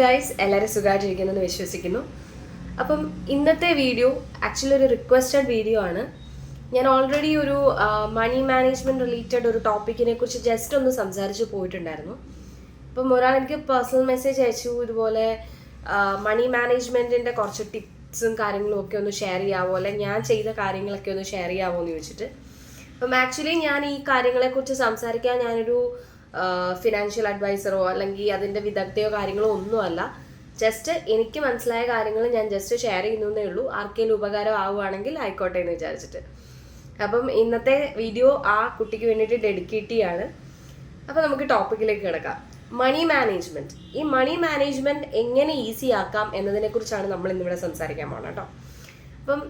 Guys, എല്ലാവരും സുഖമായിട്ടിരിക്കുന്നെന്ന് വിശ്വസിക്കുന്നു. അപ്പം ഇന്നത്തെ വീഡിയോ ആക്ച്വലി ഒരു റിക്വസ്റ്റഡ് വീഡിയോ ആണ്. ഞാൻ ഓൾറെഡി ഒരു മണി മാനേജ്മെൻറ്റ് റിലേറ്റഡ് ഒരു ടോപ്പിക്കിനെ കുറിച്ച് ജസ്റ്റ് ഒന്ന് സംസാരിച്ച് പോയിട്ടുണ്ടായിരുന്നു. അപ്പം ഒരാൾ എനിക്ക് പേഴ്സണൽ മെസ്സേജ് അയച്ചു, ഇതുപോലെ മണി മാനേജ്മെൻറ്റിൻ്റെ കുറച്ച് ടിപ്സും കാര്യങ്ങളും ഒക്കെ ഒന്ന് ഷെയർ ചെയ്യാവോ, അല്ലെങ്കിൽ ഞാൻ ചെയ്ത കാര്യങ്ങളൊക്കെ ഒന്ന് ഷെയർ ചെയ്യാവോ എന്ന് ചോദിച്ചിട്ട്. അപ്പം ആക്ച്വലി ഞാൻ ഈ കാര്യങ്ങളെക്കുറിച്ച് സംസാരിക്കാൻ ഞാനൊരു ഫിനാൻഷ്യൽ അഡ്വൈസറോ അല്ലെങ്കിൽ അതിൻ്റെ വിദഗ്ധയോ കാര്യങ്ങളോ ഒന്നുമല്ല. ജസ്റ്റ് എനിക്ക് മനസ്സിലായ കാര്യങ്ങൾ ഞാൻ ജസ്റ്റ് ഷെയർ ചെയ്യുന്നതേ ഉള്ളൂ. ആർക്കെങ്കിലും ഉപകാരം ആവുകയാണെങ്കിൽ ആയിക്കോട്ടെ എന്ന് വിചാരിച്ചിട്ട്. അപ്പം ഇന്നത്തെ വീഡിയോ ആ കുട്ടിക്ക് വേണ്ടിയിട്ട് ഡെഡിക്കേറ്റ് ചെയ്യാണ്. അപ്പോൾ നമുക്ക് ടോപ്പിക്കിലേക്ക് കിടക്കാം. Money management. ഈ മണി മാനേജ്മെൻറ്റ് എങ്ങനെ ഈസി ആക്കാം എന്നതിനെക്കുറിച്ചാണ് നമ്മൾ ഇന്നിവിടെ സംസാരിക്കാൻ പോകുന്നത് കേട്ടോ. അപ്പം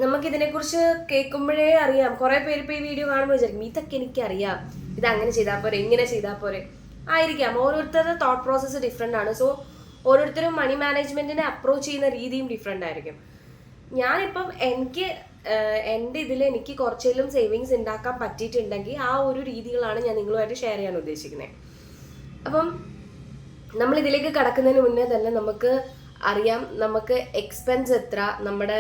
നമുക്കിതിനെക്കുറിച്ച് കേൾക്കുമ്പോഴേ അറിയാം, കുറേ പേര് ഇപ്പോൾ ഈ വീഡിയോ കാണുമ്പോൾ വിചാരിക്കും ഇതൊക്കെ എനിക്കറിയാം, ഇതങ്ങനെ ചെയ്താൽ പോരെ, ഇങ്ങനെ ചെയ്താൽ പോരെ ആയിരിക്കാം. ഓരോരുത്തരുടെ തോട്ട് പ്രോസസ്സ് ഡിഫറെൻ്റ് ആണ്. സോ ഓരോരുത്തരും മണി മാനേജ്മെൻറ്റിനെ അപ്രോച്ച് ചെയ്യുന്ന രീതിയും ഡിഫറെൻ്റ് ആയിരിക്കും. ഞാനിപ്പം എൻ്റെ ഇതിൽ എനിക്ക് കുറച്ചെങ്കിലും സേവിങ്സ് ഉണ്ടാക്കാൻ പറ്റിയിട്ടുണ്ടെങ്കിൽ ആ ഒരു രീതികളാണ് ഞാൻ നിങ്ങളുമായിട്ട് ഷെയർ ചെയ്യാൻ ഉദ്ദേശിക്കുന്നത്. അപ്പം നമ്മളിതിലേക്ക് കടക്കുന്നതിന് മുന്നേ തന്നെ നമുക്ക് അറിയാം, നമുക്ക് എക്സ്പെൻസ് എത്ര, നമ്മുടെ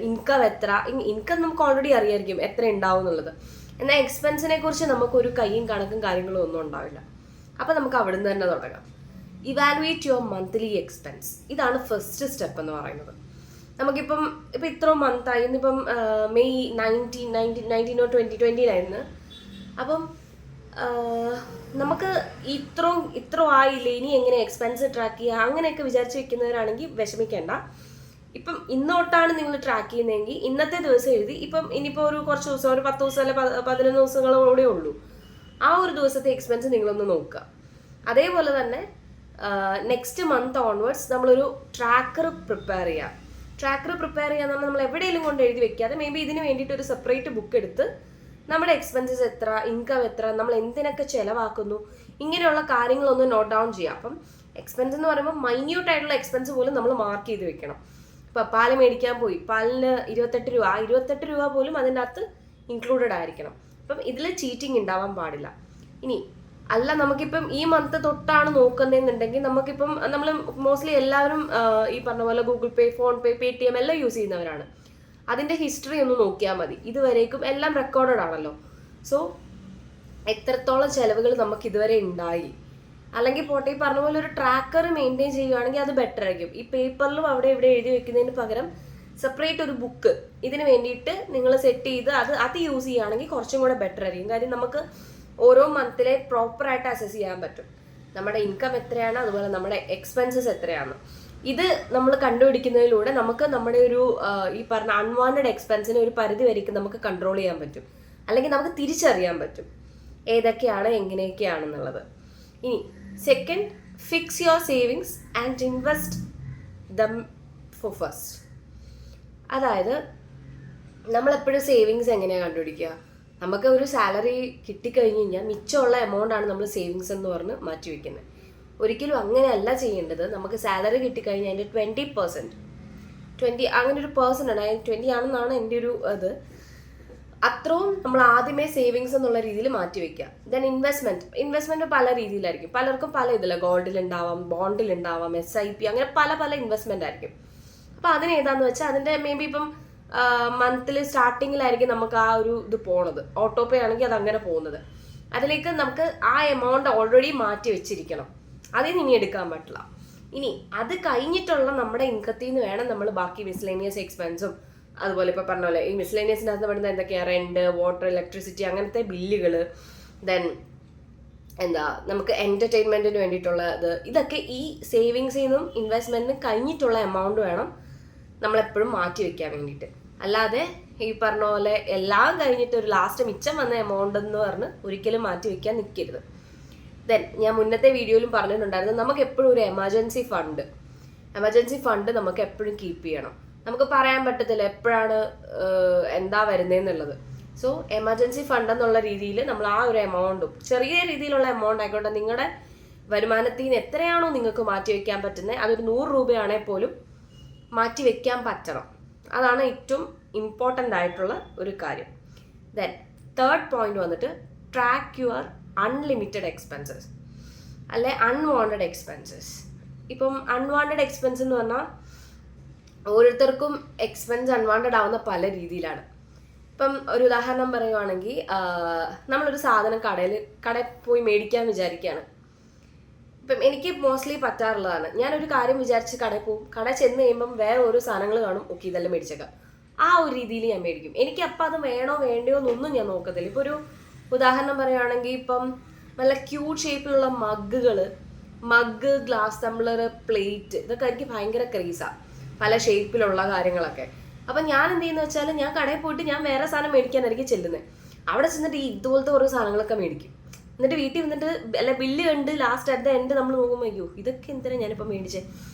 ഇൻകം എത്ര. ഇൻകം നമുക്ക് ഓൾറെഡി അറിയായിരിക്കും എത്ര ഉണ്ടാവും എന്നുള്ളത്. എന്നാൽ എക്സ്പെൻസിനെ കുറിച്ച് നമുക്കൊരു കയ്യും കണക്കും കാര്യങ്ങളും ഒന്നും ഉണ്ടാവില്ല. അപ്പം നമുക്ക് അവിടുന്ന് തന്നെ തുടങ്ങാം. Evaluate your monthly expense. ഇതാണ് ഫസ്റ്റ് സ്റ്റെപ്പ് എന്ന് പറയുന്നത്. നമുക്കിപ്പം ഇത്ര മന്തായി, ഇന്നിപ്പം മെയ് 19 or 2020 അപ്പം നമുക്ക് ഇത്ര ആയില്ലേ, ഇനി എങ്ങനെ എക്സ്പെൻസ് ട്രാക്ക് ചെയ്യുക അങ്ങനെയൊക്കെ വിചാരിച്ച് വെക്കുന്നവരാണെങ്കിൽ വിഷമിക്കേണ്ട. ഇപ്പം ഇന്നോട്ടാണ് നിങ്ങൾ ട്രാക്ക് ചെയ്യുന്നതെങ്കിൽ ഇന്നത്തെ ദിവസം എഴുതി. ഇപ്പം ഇനിയിപ്പോൾ ഒരു കുറച്ച് ദിവസം, ഒരു 10 ദിവസം അല്ലെ 11 ദിവസങ്ങളോടെ ഉള്ളൂ, ആ ഒരു ദിവസത്തെ എക്സ്പെൻസ് നിങ്ങളൊന്ന് നോക്കുക. അതേപോലെ തന്നെ നെക്സ്റ്റ് മന്ത് ഓൺവേർഡ്സ് നമ്മളൊരു ട്രാക്കർ പ്രിപ്പയർ ചെയ്യുക. ട്രാക്കർ പ്രിപ്പയർ ചെയ്യാന്ന് പറഞ്ഞാൽ നമ്മൾ എവിടെയെങ്കിലും കൊണ്ട് എഴുതി വെക്കാതെ മേ ബി ഇതിന് വേണ്ടിയിട്ട് ഒരു സെപ്പറേറ്റ് ബുക്ക് എടുത്ത് നമ്മുടെ എക്സ്പെൻസസ് എത്ര, ഇൻകം എത്ര, നമ്മൾ എന്തിനൊക്കെ ചിലവാക്കുന്നു, ഇങ്ങനെയുള്ള കാര്യങ്ങളൊന്ന് നോട്ട് ഡൗൺ ചെയ്യുക. അപ്പം എക്സ്പെൻസ് എന്ന് പറയുമ്പോൾ മൈന്യൂട്ട് ആയിട്ടുള്ള എക്സ്പെൻസ് പോലും നമ്മൾ മാർക്ക് ചെയ്ത് വെക്കണം. ഇപ്പം പാല് മേടിക്കാൻ പോയി, പാലിന് 28 രൂപ, ആ 28 രൂപ പോലും അതിൻ്റെ അകത്ത് ഇൻക്ലൂഡഡ് ആയിരിക്കണം. അപ്പം ഇതിൽ ചീറ്റിംഗ് ഉണ്ടാവാൻ പാടില്ല. ഇനി അല്ല, നമുക്കിപ്പം ഈ മന്ത് തൊട്ടാണ് നോക്കുന്നതെന്നുണ്ടെങ്കിൽ നമുക്കിപ്പം നമ്മൾ മോസ്റ്റ്ലി എല്ലാവരും ഈ പറഞ്ഞ പോലെ ഗൂഗിൾ പേ, ഫോൺ പേ, പേടിഎം എല്ലാം യൂസ് ചെയ്യുന്നവരാണ്. അതിൻ്റെ ഹിസ്റ്ററി ഒന്ന് നോക്കിയാൽ മതി. ഇതുവരേക്കും എല്ലാം റെക്കോർഡഡ് ആണല്ലോ. സോ എത്രത്തോളം ചിലവുകൾ നമുക്ക് ഇതുവരെ ഉണ്ടായി, അല്ലെങ്കിൽ പോട്ടെ ഈ പറഞ്ഞ പോലെ ഒരു ട്രാക്കർ മെയിൻറ്റെയിൻ ചെയ്യുകയാണെങ്കിൽ അത് ബെറ്റർ ആയിരിക്കും. ഈ പേപ്പറിലും അവിടെ ഇവിടെ എഴുതി വെക്കുന്നതിന് പകരം സെപ്പറേറ്റ് ഒരു ബുക്ക് ഇതിന് വേണ്ടിയിട്ട് നിങ്ങൾ സെറ്റ് ചെയ്ത് അത് യൂസ് ചെയ്യുകയാണെങ്കിൽ കുറച്ചും കൂടെ ബെറ്റർ ആയിരിക്കും. കാര്യം നമുക്ക് ഓരോ മന്തിലെ പ്രോപ്പറായിട്ട് അസസ് ചെയ്യാൻ പറ്റും നമ്മുടെ ഇൻകം എത്രയാണ്, അതുപോലെ നമ്മുടെ എക്സ്പെൻസസ് എത്രയാണ്. ഇത് നമ്മൾ കണ്ടുപിടിക്കുന്നതിലൂടെ നമുക്ക് നമ്മുടെ ഒരു ഈ പറഞ്ഞ അൺവാണ്ടഡ് എക്സ്പെൻസിനെ ഒരു പരിധി വരയ്ക്ക് നമുക്ക് കൺട്രോൾ ചെയ്യാൻ പറ്റും, അല്ലെങ്കിൽ നമുക്ക് തിരിച്ചറിയാൻ പറ്റും ഏതൊക്കെയാണ് എങ്ങനെയൊക്കെയാണെന്നുള്ളത്. ഇനി second, fix your savings and invest them for first. അതായത് നമ്മളെപ്പോഴും സേവിങ്സ് എങ്ങനെയാണ് കണ്ടുപിടിക്കുക? നമുക്ക് ഒരു സാലറി കിട്ടിക്കഴിഞ്ഞ് കഴിഞ്ഞാൽ മിച്ചമുള്ള എമൗണ്ടാണ് നമ്മൾ സേവിങ്സ് എന്ന് പറഞ്ഞ് മാറ്റി വയ്ക്കുന്നത്. ഒരിക്കലും അങ്ങനെയല്ല ചെയ്യേണ്ടത്. നമുക്ക് സാലറി കിട്ടിക്കഴിഞ്ഞാൽ അതിൻ്റെ 20% അങ്ങനെ ഒരു പേഴ്സൻ്റ് ആണ്, 20 ആണെന്നാണ് എൻ്റെ ഒരു ഇത്. അത്രയും നമ്മൾ ആദ്യമേ സേവിങ്സ് എന്നുള്ള രീതിയിൽ മാറ്റി വയ്ക്കുക. ദെൻ ഇൻവെസ്റ്റ്മെൻറ്റ് പല രീതിയിലായിരിക്കും. പലർക്കും പല ഇതില്ല. ഗോൾഡിലുണ്ടാവാം, ബോണ്ടിലുണ്ടാവാം, SIP, അങ്ങനെ പല ഇൻവെസ്റ്റ്മെൻ്റ് ആയിരിക്കും. അപ്പോൾ അതിനേതാന്ന് വെച്ചാൽ അതിൻ്റെ മേ ബി ഇപ്പം മന്ത്ലി സ്റ്റാർട്ടിങ്ങിലായിരിക്കും നമുക്ക് ആ ഒരു ഇത് പോണത്. ഓട്ടോ പേ ആണെങ്കിൽ അത് അങ്ങനെ പോകുന്നത്. അതിലേക്ക് നമുക്ക് ആ എമൗണ്ട് ഓൾറെഡി മാറ്റി വെച്ചിരിക്കണം. അതിൽ നിന്ന് ഇനി എടുക്കാൻ പറ്റില്ല. ഇനി അത് കഴിഞ്ഞിട്ടുള്ള നമ്മുടെ ഇൻകത്തിൽ നിന്ന് വേണം നമ്മൾ ബാക്കി മിസ്ലേനിയസ് എക്സ്പെൻസും, അതുപോലെ ഇപ്പോൾ പറഞ്ഞ പോലെ ഈ മിസ്ലേനിയസിനകത്ത് വരുന്നത് എന്തൊക്കെയാണ്, റെൻറ്റ്, വാട്ടർ, ഇലക്ട്രിസിറ്റി, അങ്ങനത്തെ ബില്ലുകൾ, ദെൻ നമുക്ക് എൻ്റർടൈൻമെൻറ്റിന് വേണ്ടിയിട്ടുള്ള ഇതൊക്കെ ഈ സേവിങ്സിൽ നിന്നും ഇൻവെസ്റ്റ്മെൻറ്റിനും കഴിഞ്ഞിട്ടുള്ള എമൗണ്ട് വേണം നമ്മളെപ്പോഴും മാറ്റി വെക്കാൻ വേണ്ടിയിട്ട്. അല്ലാതെ ഈ പറഞ്ഞ പോലെ എല്ലാം കഴിഞ്ഞിട്ട് ഒരു ലാസ്റ്റ് മിച്ചം വന്ന എമൗണ്ട് എന്ന് പറഞ്ഞ് ഒരിക്കലും മാറ്റി വെക്കാൻ നിൽക്കരുത്. ദെൻ ഞാൻ മുന്നത്തെ വീഡിയോയിലും പറഞ്ഞിട്ടുണ്ടായിരുന്നു, നമുക്ക് എപ്പോഴും ഒരു എമർജൻസി ഫണ്ട് നമുക്ക് എപ്പോഴും കീപ്പ് ചെയ്യണം. നമുക്ക് പറയാൻ പറ്റത്തില്ല എപ്പോഴാണ് എന്താ വരുന്നതെന്നുള്ളത്. സോ എമർജൻസി ഫണ്ട് എന്നുള്ള രീതിയിൽ നമ്മൾ ആ ഒരു എമൗണ്ടും, ചെറിയ രീതിയിലുള്ള എമൗണ്ട് ആയിക്കോട്ടെ, നിങ്ങളുടെ വരുമാനത്തിൽ നിന്ന് എത്രയാണോ നിങ്ങൾക്ക് മാറ്റി വെക്കാൻ പറ്റുന്നത്, അതൊരു 100 രൂപയാണെങ്കിൽ പോലും മാറ്റി വെക്കാൻ പറ്റണം. അതാണ് ഏറ്റവും ഇമ്പോർട്ടൻ്റ് ആയിട്ടുള്ള ഒരു കാര്യം. ദെൻ തേർഡ് പോയിന്റ് വന്നിട്ട് ട്രാക്ക് യുവർ അൺലിമിറ്റഡ് എക്സ്പെൻസസ്. അല്ലെ അൺവാണ്ടഡ് എക്സ്പെൻസസ്. ഇപ്പം അൺവാണ്ടഡ് എക്സ്പെൻസ് എന്ന് പറഞ്ഞാൽ ഓരോരുത്തർക്കും എക്സ്പെൻസ് അൺവാണ്ടഡ് ആവുന്ന പല രീതിയിലാണ്. ഇപ്പം ഒരു ഉദാഹരണം പറയുവാണെങ്കിൽ, നമ്മളൊരു സാധനം കടയിൽ പോയി മേടിക്കാൻ വിചാരിക്കുകയാണ്. ഇപ്പം എനിക്ക് മോസ്റ്റ്ലി പറ്റാറുള്ളതാണ്, ഞാനൊരു കാര്യം വിചാരിച്ച് കടയിൽ പോകും, കട ചെന്ന് കഴിയുമ്പം വേറെ ഓരോ സാധനങ്ങൾ കാണും, ഓക്കെ ഇതെല്ലാം മേടിച്ചേക്കാം, ആ ഒരു രീതിയിൽ ഞാൻ മേടിക്കും. എനിക്ക് അപ്പം അത് വേണോ വേണ്ടയോ എന്നൊന്നും ഞാൻ നോക്കത്തില്ല. ഇപ്പോൾ ഒരു ഉദാഹരണം പറയുകയാണെങ്കിൽ, ഇപ്പം നല്ല ക്യൂട്ട് ഷേപ്പിലുള്ള മഗ്, ഗ്ലാസ് ടംബ്ലർ, പ്ലേറ്റ്, ഇതൊക്കെ എനിക്ക് ഭയങ്കര ക്രേസാണ്, പല ഷേപ്പിലുള്ള കാര്യങ്ങളൊക്കെ. അപ്പം ഞാൻ എന്ത് ചെയ്യുന്ന വെച്ചാൽ, ഞാൻ കടയിൽ പോയിട്ട് ഞാൻ വേറെ സാധനം മേടിക്കാനായിരിക്കും ചെല്ലുന്നത്. അവിടെ ചെന്നിട്ട് ഇതുപോലത്തെ ഓരോ സാധനങ്ങളൊക്കെ മേടിക്കും. എന്നിട്ട് വീട്ടിൽ വന്നിട്ട് അല്ല ബില്ല് കണ്ട് ലാസ്റ്റ് അറ്റ് ദ എൻഡ് നമ്മൾ നോക്കുമ്പോൾ, അയ്യോ ഇതൊക്കെ എന്തിനാണ് ഞാനിപ്പോൾ മേടിച്ചത്.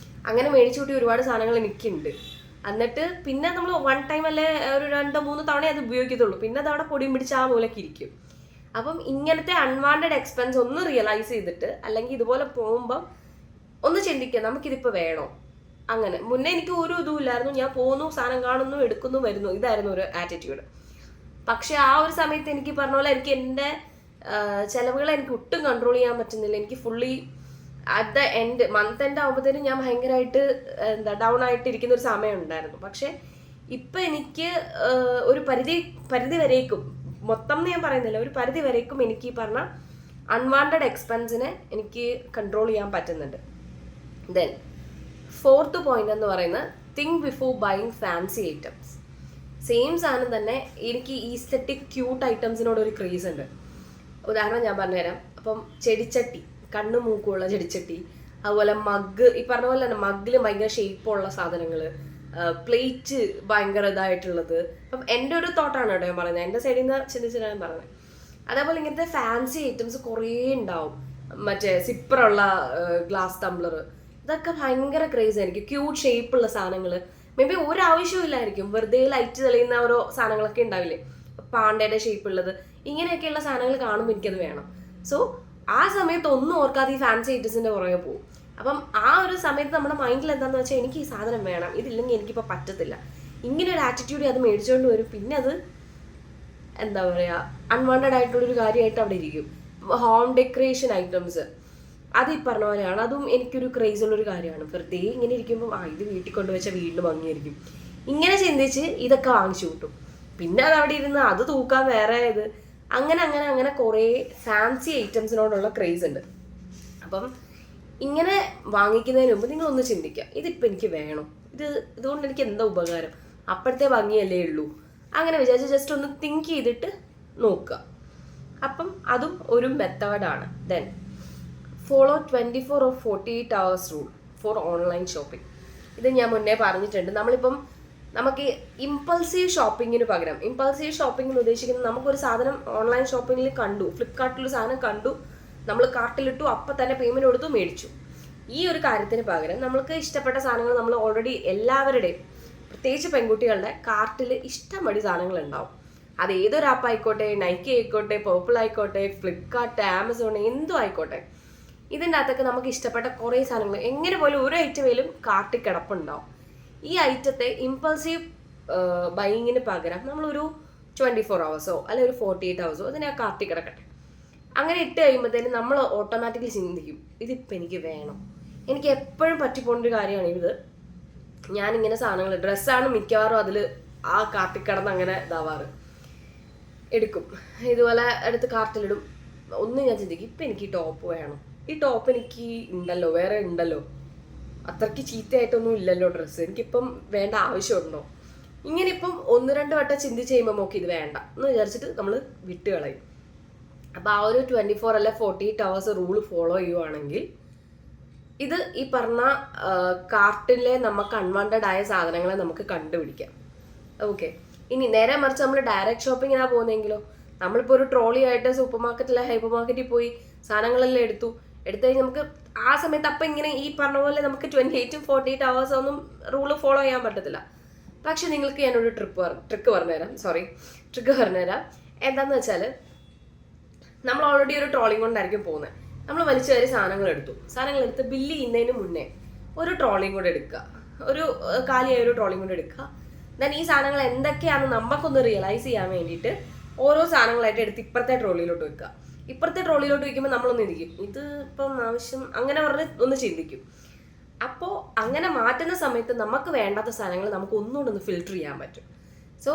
അങ്ങനെ മേടിച്ചു കൂട്ടി ഒരുപാട് സാധനങ്ങൾ എനിക്കുണ്ട്. എന്നിട്ട് പിന്നെ നമ്മൾ വൺ ടൈം അല്ലെ ഒരു 2-3 തവണ അത് ഉപയോഗിക്കത്തുള്ളൂ, പിന്നെ അത് അവിടെ പൊടിയും പിടിച്ച് ആ മൂലക്ക് ഇരിക്കും. അപ്പം ഇങ്ങനത്തെ അൺവാണ്ടഡ് എക്സ്പെൻസ് ഒന്ന് റിയലൈസ് ചെയ്തിട്ട്, അല്ലെങ്കിൽ ഇതുപോലെ പോകുമ്പം ഒന്ന് ചിന്തിക്കുക, നമുക്കിതിപ്പോൾ വേണോ. അങ്ങനെ മുന്നേ എനിക്ക് ഒരു ഇതും ഇല്ലായിരുന്നു, ഞാൻ പോകുന്നു, സാധനം കാണുന്നു, എടുക്കുന്നു, വരുന്നു, ഇതായിരുന്നു ഒരു ആറ്റിറ്റ്യൂഡ്. പക്ഷെ ആ ഒരു സമയത്ത് എനിക്ക് പറഞ്ഞ പോലെ എനിക്ക് എൻ്റെ ചിലവുകളെ എനിക്ക് ഒട്ടും കൺട്രോൾ ചെയ്യാൻ പറ്റുന്നില്ല. എനിക്ക് fully at the end month end ആകുമ്പോഴത്തേനും ഞാൻ ഭയങ്കരമായിട്ട് ഡൗൺ ആയിട്ട് ഇരിക്കുന്ന ഒരു സമയം ഉണ്ടായിരുന്നു. പക്ഷെ ഇപ്പം എനിക്ക് ഒരു പരിധി വരേക്കും, മൊത്തം ഞാൻ പറയുന്നില്ല, ഒരു പരിധി വരേക്കും എനിക്ക് ഈ പറഞ്ഞ അൺവാണ്ടഡ് എക്സ്പെൻസിനെ എനിക്ക് കൺട്രോൾ ചെയ്യാൻ പറ്റുന്നുണ്ട്. ദെൻ 4th പോയിന്റ് എന്ന് പറയുന്നത്, think before buying fancy items. Same സാധനം തന്നെ, എനിക്ക് ഈസ്തെറ്റിക് ക്യൂട്ട് ഐറ്റംസിനോട് ഒരു ക്രേസ് ഉണ്ട്. ഉദാഹരണം ഞാൻ പറഞ്ഞുതരാം. അപ്പം ചെടിച്ചട്ടി, കണ്ണു മൂക്കുള്ള ചെടിച്ചട്ടി, അതുപോലെ മഗ്, ഈ പറഞ്ഞ പോലെ തന്നെ മഗ്ഗിൽ ഭയങ്കര ഷേപ്പുള്ള സാധനങ്ങൾ, പ്ലേറ്റ് ഭയങ്കര ഇതായിട്ടുള്ളത്. അപ്പം എൻ്റെ ഒരു തോട്ടാണ് കേട്ടോ ഞാൻ പറയുന്നത്, എൻ്റെ സൈഡിൽ നിന്ന് ചിന്തിച്ചിട്ടാണ് ഞാൻ പറയുന്നത്. അതേപോലെ ഇങ്ങനത്തെ ഫാൻസി ഐറ്റംസ് കുറേ ഉണ്ടാവും, മറ്റേ സിപ്പറുള്ള ഗ്ലാസ് ടംബ്ലർ, ഇതൊക്കെ ഭയങ്കര ക്രേസ് ആയിരിക്കും. ക്യൂട്ട് ഷേപ്പുള്ള സാധനങ്ങൾ, മേ ബി ഒരാവശ്യവും ഇല്ലായിരിക്കും, വെറുതെ ലൈറ്റ് തെളിയുന്ന ഓരോ സാധനങ്ങളൊക്കെ ഉണ്ടാവില്ലേ, പാണ്ടയുടെ ഷേപ്പുള്ളത്, ഇങ്ങനെയൊക്കെയുള്ള സാധനങ്ങൾ കാണുമ്പോൾ എനിക്കത് വേണം. സോ ആ സമയത്ത് ഒന്നും ഓർക്കാതെ ഈ ഫാൻസി ഐറ്റംസിൻ്റെ പുറകെ പോകും. അപ്പം ആ ഒരു സമയത്ത് നമ്മുടെ മൈൻഡിൽ എന്താണെന്ന് വെച്ചാൽ, എനിക്ക് ഈ സാധനം വേണം, ഇതില്ലെങ്കിൽ എനിക്കിപ്പോൾ പറ്റത്തില്ല, ഇങ്ങനെ ഒരു ആറ്റിറ്റ്യൂഡ് അത് മേടിച്ചുകൊണ്ട് വരും. പിന്നെ അത് എന്താ പറയുക, അൺവാണ്ടഡ് ആയിട്ടുള്ളൊരു കാര്യമായിട്ട് അവിടെ ഇരിക്കും. ഹോം ഡെക്കറേഷൻ ഐറ്റംസ്, അത് ഈ പറഞ്ഞ പോലെയാണ്, അതും എനിക്കൊരു ക്രേസ് ഉള്ളൊരു കാര്യമാണ്. വെറുതെ ഇങ്ങനെ ഇരിക്കുമ്പോൾ ഇത് വീട്ടിൽ കൊണ്ടുവച്ചാൽ വീണ്ടും ഭംഗിയായിരിക്കും, ഇങ്ങനെ ചിന്തിച്ച് ഇതൊക്കെ വാങ്ങിച്ചു കൂട്ടും. പിന്നെ അത് അവിടെ ഇരുന്ന് അത് തൂക്കാൻ വേറെ ഇത്, അങ്ങനെ കുറേ ഫാൻസി ഐറ്റംസിനോടുള്ള ക്രേസ് ഉണ്ട്. അപ്പം ഇങ്ങനെ വാങ്ങിക്കുന്നതിന് മുമ്പ് നിങ്ങളൊന്ന് ചിന്തിക്കുക, ഇതിപ്പോൾ എനിക്ക് വേണോ, ഇതുകൊണ്ട് എനിക്ക് എന്താ ഉപകാരം, അപ്പോഴത്തെ ഭംഗിയല്ലേ ഉള്ളൂ, അങ്ങനെ വിചാരിച്ച് ജസ്റ്റ് ഒന്ന് തിങ്ക് ചെയ്തിട്ട് നോക്കുക. അപ്പം അതും ഒരു മെത്തേഡാണ്. Then follow 24 or 48 hours rule for online shopping. ഇത് ഞാൻ മുന്നേ പറഞ്ഞിട്ടുണ്ട്. നമ്മളിപ്പം നമുക്ക് ഇമ്പൾസീവ് ഷോപ്പിങ്ങിന് പകരം, ഇമ്പൾസീവ് ഷോപ്പിംഗ് ഉദ്ദേശിക്കുന്നത്, നമുക്കൊരു സാധനം ഓൺലൈൻ ഷോപ്പിങ്ങിൽ കണ്ടു, ഫ്ലിപ്കാർട്ടിലൊരു സാധനം കണ്ടു, നമ്മൾ കാർട്ടിലിട്ടു, അപ്പം തന്നെ പേയ്മെൻറ്റ് കൊടുത്തു, മേടിച്ചു. ഈ ഒരു കാര്യത്തിന് പകരം നമ്മൾക്ക് ഇഷ്ടപ്പെട്ട സാധനങ്ങൾ നമ്മൾ ഓൾറെഡി എല്ലാവരുടെയും, പ്രത്യേകിച്ച് പെൺകുട്ടികളുടെ കാർട്ടിൽ ഇഷ്ടംപടി സാധനങ്ങൾ ഉണ്ടാവും. അത് ഏതൊരു ആപ്പ് ആയിക്കോട്ടെ, നൈക്കി ആയിക്കോട്ടെ, പേർപ്പിൾ ആയിക്കോട്ടെ, ഫ്ലിപ്കാർട്ട്, ആമസോൺ, എന്തും ആയിക്കോട്ടെ, ഇതിൻ്റെ അകത്തൊക്കെ നമുക്ക് ഇഷ്ടപ്പെട്ട കുറേ സാധനങ്ങൾ എങ്ങനെ പോലും ഒരു ഐറ്റമേലും കാർട്ടിൽ കിടപ്പുണ്ടാവും. ഈ ഐറ്റത്തെ ഇമ്പൾസീവ് ബൈയിങ്ങിന് പകരം നമ്മളൊരു 24 hours അല്ലെങ്കിൽ ഒരു 48 hours അതിനെ ആ കാർട്ടിൽ കിടക്കട്ടെ, അങ്ങനെ ഇട്ട് കഴിയുമ്പോഴത്തേനും നമ്മൾ ഓട്ടോമാറ്റിക്കലി ചിന്തിക്കും, ഇതിപ്പോൾ എനിക്ക് വേണം. എനിക്ക് എപ്പോഴും പറ്റിപ്പോണ്ടൊരു കാര്യമാണ് ഇത്. ഞാനിങ്ങനെ സാധനങ്ങൾ, ഡ്രസ്സാണ് മിക്കവാറും അതിൽ ആ കാർട്ടിൽ കിടന്ന് അങ്ങനെ ഇതാവാറ്, എടുക്കും, ഇതുപോലെ എടുത്ത് കാർട്ടിലിടും. ഒന്ന് ഞാൻ ചിന്തിക്കും, ഇപ്പം എനിക്ക് ഈ ടോപ്പ് വേണം, ഈ ടോപ്പ് എനിക്ക് ഉണ്ടല്ലോ, വേറെ ഉണ്ടല്ലോ, അത്രയ്ക്ക് ചീത്തയായിട്ടൊന്നും ഇല്ലല്ലോ ഡ്രസ്സ്, എനിക്കിപ്പം വേണ്ട ആവശ്യമുണ്ടോ, ഇങ്ങനെ ഇപ്പം 1-2 വട്ടം ചിന്തിച്ച് കഴിയുമ്പോൾ നോക്കി ഇത് വേണ്ട എന്ന് വിചാരിച്ചിട്ട് നമ്മൾ വിട്ട് കളയും. അപ്പോൾ ആ ഒരു 24 അല്ലെ 48 hours റൂൾ ഫോളോ ചെയ്യുവാണെങ്കിൽ ഇത് ഈ പറഞ്ഞ കാർട്ടിലെ നമുക്ക് അൺവാണ്ടഡ് ആയ സാധനങ്ങളെ നമുക്ക് കണ്ടുപിടിക്കാം. ഓക്കെ, ഇനി നേരെ മറിച്ച് നമ്മൾ ഡയറക്റ്റ് ഷോപ്പിങ്ങിനാണ് പോകുന്നതെങ്കിലോ, നമ്മളിപ്പോൾ ഒരു ട്രോളി ആയിട്ട് സൂപ്പർ മാർക്കറ്റിലെ ഹൈപ്പർ മാർക്കറ്റിൽ പോയി സാധനങ്ങളെല്ലാം എടുത്തു കഴിഞ്ഞ് നമുക്ക് ആ സമയത്ത് അപ്പം ഇങ്ങനെ ഈ പറഞ്ഞ പോലെ നമുക്ക് 28 or 48 hours ഒന്നും റൂള് ഫോളോ ചെയ്യാൻ പറ്റത്തില്ല. പക്ഷെ നിങ്ങൾക്ക് ഞാനൊരു ട്രിക്ക് പറഞ്ഞുതരാം. എന്താണെന്ന് വെച്ചാൽ, നമ്മൾ ഓൾറെഡി ഒരു ട്രോളിങ് കൊണ്ടായിരിക്കും പോകുന്നത്, നമ്മൾ വലിച്ചു കയറി സാധനങ്ങൾ എടുത്ത് ബില്ല് ചെയ്യുന്നതിന് മുന്നേ ഒരു ട്രോളിങ് കൂടെ എടുക്കുക, ഒരു കാലിയായ ഒരു ട്രോളിങ് കൂടെ എടുക്കുക. ദെൻ ഈ സാധനങ്ങൾ എന്തൊക്കെയാണെന്ന് നമുക്കൊന്ന് റിയലൈസ് ചെയ്യാൻ വേണ്ടിയിട്ട് ഓരോ സാധനങ്ങളായിട്ട് എടുത്ത് ഇപ്പുറത്തെ ട്രോളിയിലോട്ട് വെക്കുക. ഇപ്പുറത്തെ ട്രോളിയിലോട്ട് വയ്ക്കുമ്പോൾ നമ്മളൊന്ന് ഇരിക്കും, ഇത് ഇപ്പം ആവശ്യം, അങ്ങനെ പറഞ്ഞ് ഒന്ന് ചിന്തിക്കും. അപ്പോൾ അങ്ങനെ മാറ്റുന്ന സമയത്ത് നമുക്ക് വേണ്ടാത്ത സാധനങ്ങൾ നമുക്ക് ഒന്നുകൊണ്ടൊന്ന് ഫിൽട്ടർ ചെയ്യാൻ പറ്റും. സോ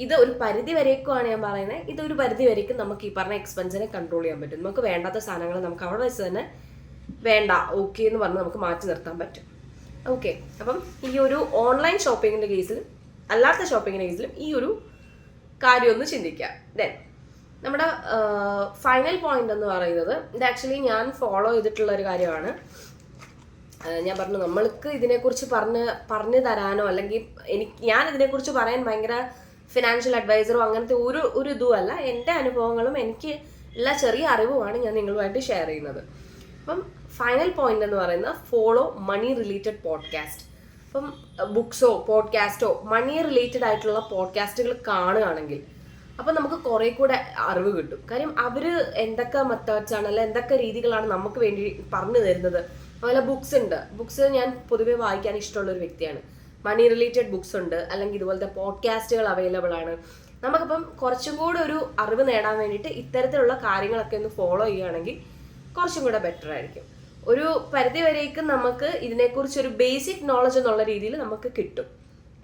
ഇത് ഒരു പരിധി വരേക്കുമാണ് ഞാൻ പറയുന്നത്. ഇതൊരു പരിധി വരേക്കും നമുക്ക് ഈ പറഞ്ഞ എക്സ്പെൻസിനെ കൺട്രോൾ ചെയ്യാൻ പറ്റും. നമുക്ക് വേണ്ടാത്ത സാധനങ്ങൾ നമുക്ക് അവിടെ വെച്ച് തന്നെ വേണ്ട, ഓക്കെ എന്ന് പറഞ്ഞ് നമുക്ക് മാറ്റി നിർത്താൻ പറ്റും. ഓക്കെ, അപ്പം ഈ ഒരു ഓൺലൈൻ ഷോപ്പിങ്ങിൻ്റെ കേസിലും അല്ലാത്ത ഷോപ്പിങ്ങിൻ്റെ കേസിലും ഈ ഒരു കാര്യം ഒന്ന് ചിന്തിക്കാം. ദെൻ നമ്മുടെ ഫൈനൽ പോയിന്റ് എന്ന് പറയുന്നത്, ഇത് ആക്ച്വലി ഞാൻ ഫോളോ ചെയ്തിട്ടുള്ള ഒരു കാര്യമാണ്. ഞാൻ പറഞ്ഞു നമ്മൾക്ക് ഇതിനെക്കുറിച്ച് പറഞ്ഞു തരാനോ അല്ലെങ്കിൽ ഞാൻ ഇതിനെക്കുറിച്ച് പറയാൻ ഭയങ്കര ഫിനാൻഷ്യൽ അഡ്വൈസറോ അങ്ങനത്തെ ഒരു ഇതുമല്ല. എൻ്റെ അനുഭവങ്ങളും എനിക്ക് ഉള്ള ചെറിയ അറിവുമാണ് ഞാൻ നിങ്ങളുമായിട്ട് ഷെയർ ചെയ്യുന്നത്. അപ്പം ഫൈനൽ പോയിന്റ് എന്ന് പറയുന്നത് ഫോളോ മണി റിലേറ്റഡ് പോഡ്കാസ്റ്റ്. അപ്പം ബുക്സോ പോഡ്കാസ്റ്റോ മണി റിലേറ്റഡ് ആയിട്ടുള്ള പോഡ്കാസ്റ്റുകൾ കാണുകയാണെങ്കിൽ അപ്പം നമുക്ക് കുറേ കൂടെ അറിവ് കിട്ടും. കാര്യം അവർ എന്തൊക്കെ മെത്തേഡ്സ് ആണ്, അല്ലെങ്കിൽ എന്തൊക്കെ രീതികളാണ് നമുക്ക് വേണ്ടി പറഞ്ഞു തരുന്നത്. അതുപോലെ ബുക്സ് ഞാൻ പൊതുവെ വായിക്കാൻ ഇഷ്ടമുള്ളൊരു വ്യക്തിയാണ്. മണി റിലേറ്റഡ് ബുക്സ് ഉണ്ട്, അല്ലെങ്കിൽ ഇതുപോലത്തെ പോഡ്കാസ്റ്റുകൾ അവൈലബിൾ ആണ്. നമുക്കിപ്പം കുറച്ചും കൂടെ ഒരു അറിവ് നേടാൻ വേണ്ടിയിട്ട് ഇത്തരത്തിലുള്ള കാര്യങ്ങളൊക്കെ ഒന്ന് ഫോളോ ചെയ്യുകയാണെങ്കിൽ കുറച്ചും കൂടെ ബെറ്റർ ആയിരിക്കും. ഒരു പരിധി വരേക്കും നമുക്ക് ഇതിനെക്കുറിച്ചൊരു ബേസിക് നോളജ് എന്നുള്ള രീതിയിൽ നമുക്ക് കിട്ടും.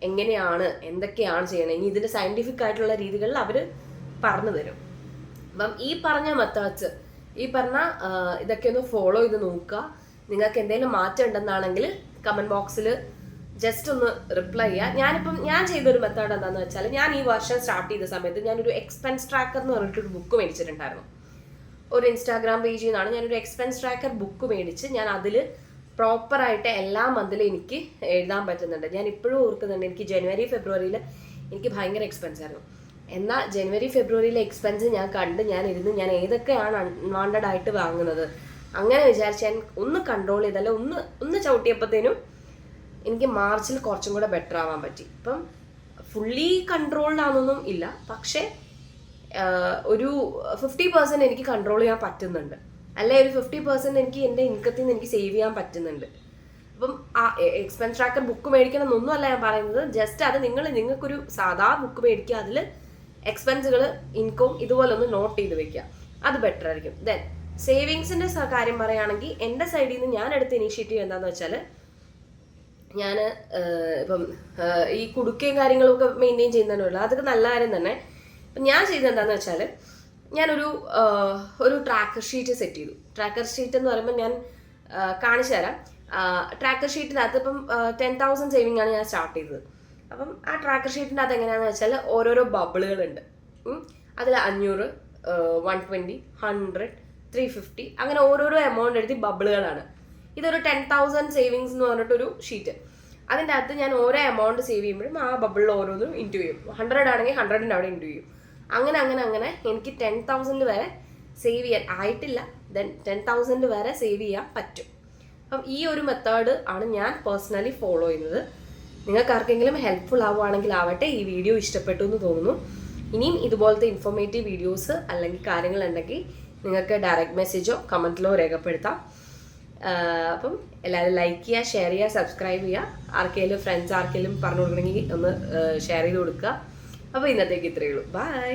എങ്ങനെയാണ്, എന്തൊക്കെയാണ് ചെയ്യണത്, ഇനി ഇതിൻ്റെ സയൻറ്റിഫിക് ആയിട്ടുള്ള രീതികളിൽ അവർ പറഞ്ഞു തരും. അപ്പം ഈ പറഞ്ഞ മെത്തേഡ്സ്, ഈ പറഞ്ഞ ഇതൊക്കെ ഒന്ന് ഫോളോ ചെയ്ത് നോക്കുക. നിങ്ങൾക്ക് എന്തെങ്കിലും മാറ്റം ഉണ്ടെന്നാണെങ്കിൽ കമൻറ്റ് ബോക്സിൽ ജസ്റ്റ് ഒന്ന് റിപ്ലൈ ചെയ്യുക. ഞാൻ ചെയ്തൊരു മെത്തേഡ് എന്താണെന്ന് വെച്ചാൽ, ഞാൻ ഈ വർഷം സ്റ്റാർട്ട് ചെയ്ത സമയത്ത് ഞാനൊരു എക്സ്പെൻസ് ട്രാക്കർ എന്ന് പറഞ്ഞിട്ടൊരു ബുക്ക് മേടിച്ചിട്ടുണ്ടായിരുന്നു. ഒരു ഇൻസ്റ്റാഗ്രാം പേജിൽ നിന്നാണ് ഞാനൊരു എക്സ്പെൻസ് ട്രാക്കർ ബുക്ക് മേടിച്ച് ഞാൻ അതിൽ പ്രോപ്പറായിട്ട് എല്ലാ മന്തിലും എനിക്ക് എഴുതാൻ പറ്റുന്നുണ്ട്. ഞാൻ ഇപ്പോഴും ഓർക്കുന്നുണ്ട്, എനിക്ക് ജനുവരി ഫെബ്രുവരിയിൽ എനിക്ക് ഭയങ്കര എക്സ്പെൻസ് ആയിരുന്നു. എന്നാൽ ജനുവരി ഫെബ്രുവരിയിലെ എക്സ്പെൻസ് ഞാൻ ഇരുന്ന് ഞാൻ ഏതൊക്കെയാണ് അൺവാണ്ടഡ് ആയിട്ട് വാങ്ങുന്നത് അങ്ങനെ വിചാരിച്ച് ഞാൻ ഒന്ന് കൺട്രോൾ ചെയ്തല്ല, ഒന്ന് ചവിട്ടിയപ്പോഴത്തേനും എനിക്ക് മാർച്ചിൽ കുറച്ചും കൂടെ ബെറ്റർ ആവാൻ പറ്റി. ഇപ്പം ഫുള്ളി കൺട്രോൾഡ് ആണെന്നൊന്നും ഇല്ല, പക്ഷേ ഒരു 50% എനിക്ക് കൺട്രോൾ ചെയ്യാൻ പറ്റുന്നുണ്ട്. അല്ലെ ഒരു 50% എനിക്ക് എൻ്റെ ഇൻകത്തിൽ നിന്ന് എനിക്ക് സേവ് ചെയ്യാൻ പറ്റുന്നുണ്ട്. അപ്പം ആ എക്സ്പെൻസ് ട്രാക്കർ ബുക്ക് മേടിക്കണം എന്നൊന്നും അല്ല ഞാൻ പറയുന്നത്. ജസ്റ്റ് അത് നിങ്ങൾക്കൊരു സാധാ ബുക്ക് മേടിക്കുക, അതിൽ എക്സ്പെൻസുകൾ, ഇൻകം ഇതുപോലെ ഒന്ന് നോട്ട് ചെയ്ത് വെക്കുക, അത് ബെറ്റർ ആയിരിക്കും. ദെൻ സേവിങ്സിൻ്റെ കാര്യം പറയുകയാണെങ്കിൽ എൻ്റെ സൈഡിൽ നിന്ന് ഞാൻ എടുത്ത ഇനീഷ്യേറ്റീവ് എന്താണെന്ന് വെച്ചാൽ, ഞാൻ ഇപ്പം ഈ കുടുക്കയും കാര്യങ്ങളൊക്കെ മെയിൻറ്റെയിൻ ചെയ്യുന്നതിനുള്ള അതൊക്കെ നല്ല കാര്യം തന്നെ. അപ്പം ഞാൻ ചെയ്തത് എന്താണെന്ന് വെച്ചാൽ, ഞാനൊരു ട്രാക്കർ ഷീറ്റ് സെറ്റ് ചെയ്തു. ട്രാക്കർ ഷീറ്റ് എന്ന് പറയുമ്പോൾ ഞാൻ കാണിച്ചു തരാം. ട്രാക്കർ ഷീറ്റിനകത്ത് ഇപ്പം 10,000 സേവിങ് ആണ് ഞാൻ സ്റ്റാർട്ട് ചെയ്തത്. അപ്പം ആ ട്രാക്കർ ഷീറ്റിൻ്റെ അത് എങ്ങനെയാണെന്ന് വെച്ചാൽ ഓരോരോ ബബിളുകളുണ്ട്. അതിൽ 500, 120, 100, 350 അങ്ങനെ ഓരോരോ എമൗണ്ട് എഴുതി ബബിളുകളാണ്. ഇതൊരു 10,000 സേവിങ്സ് എന്ന് പറഞ്ഞിട്ടൊരു ഷീറ്റ്. അതിൻ്റെ അകത്ത് ഞാൻ ഓരോ എമൗണ്ട് സേവ് ചെയ്യുമ്പോഴും ആ ബബിളിൽ ഓരോന്നും ഇൻറ്റു ചെയ്യും. 100 ആണെങ്കിൽ 100ൻ്റെ അവിടെ ഇൻറ്റു ചെയ്യും. അങ്ങനെ എനിക്ക് 10,000 വരെ സേവ് ചെയ്യാൻ ആയിട്ടില്ല. ദെൻ 10,000 വരെ സേവ് ചെയ്യാൻ പറ്റും. അപ്പം ഈ ഒരു മെത്തേഡ് ആണ് ഞാൻ പേഴ്സണലി ഫോളോ ചെയ്യുന്നത്. നിങ്ങൾക്ക് ആർക്കെങ്കിലും ഹെൽപ്ഫുൾ ആവുകയാണെങ്കിൽ ആവട്ടെ. ഈ വീഡിയോ ഇഷ്ടപ്പെട്ടു എന്ന് തോന്നുന്നു. ഇനിയും ഇതുപോലത്തെ ഇൻഫോർമേറ്റീവ് വീഡിയോസ് അല്ലെങ്കിൽ കാര്യങ്ങളുണ്ടെങ്കിൽ നിങ്ങൾക്ക് ഡയറക്റ്റ് മെസ്സേജോ കമൻറ്റിലോ രേഖപ്പെടുത്താം. അപ്പം എല്ലാവരും ലൈക്ക് ചെയ്യുക, ഷെയർ ചെയ്യുക, സബ്സ്ക്രൈബ് ചെയ്യുക. ആർക്കെങ്കിലും ഫ്രണ്ട്സ് ആർക്കെങ്കിലും പറഞ്ഞു കൊടുക്കണമെങ്കിൽ ഒന്ന് ഷെയർ ചെയ്ത് കൊടുക്കുക. അപ്പോൾ ഇന്നത്തേക്ക് ഇത്രയേ ഉള്ളൂ. ബൈ.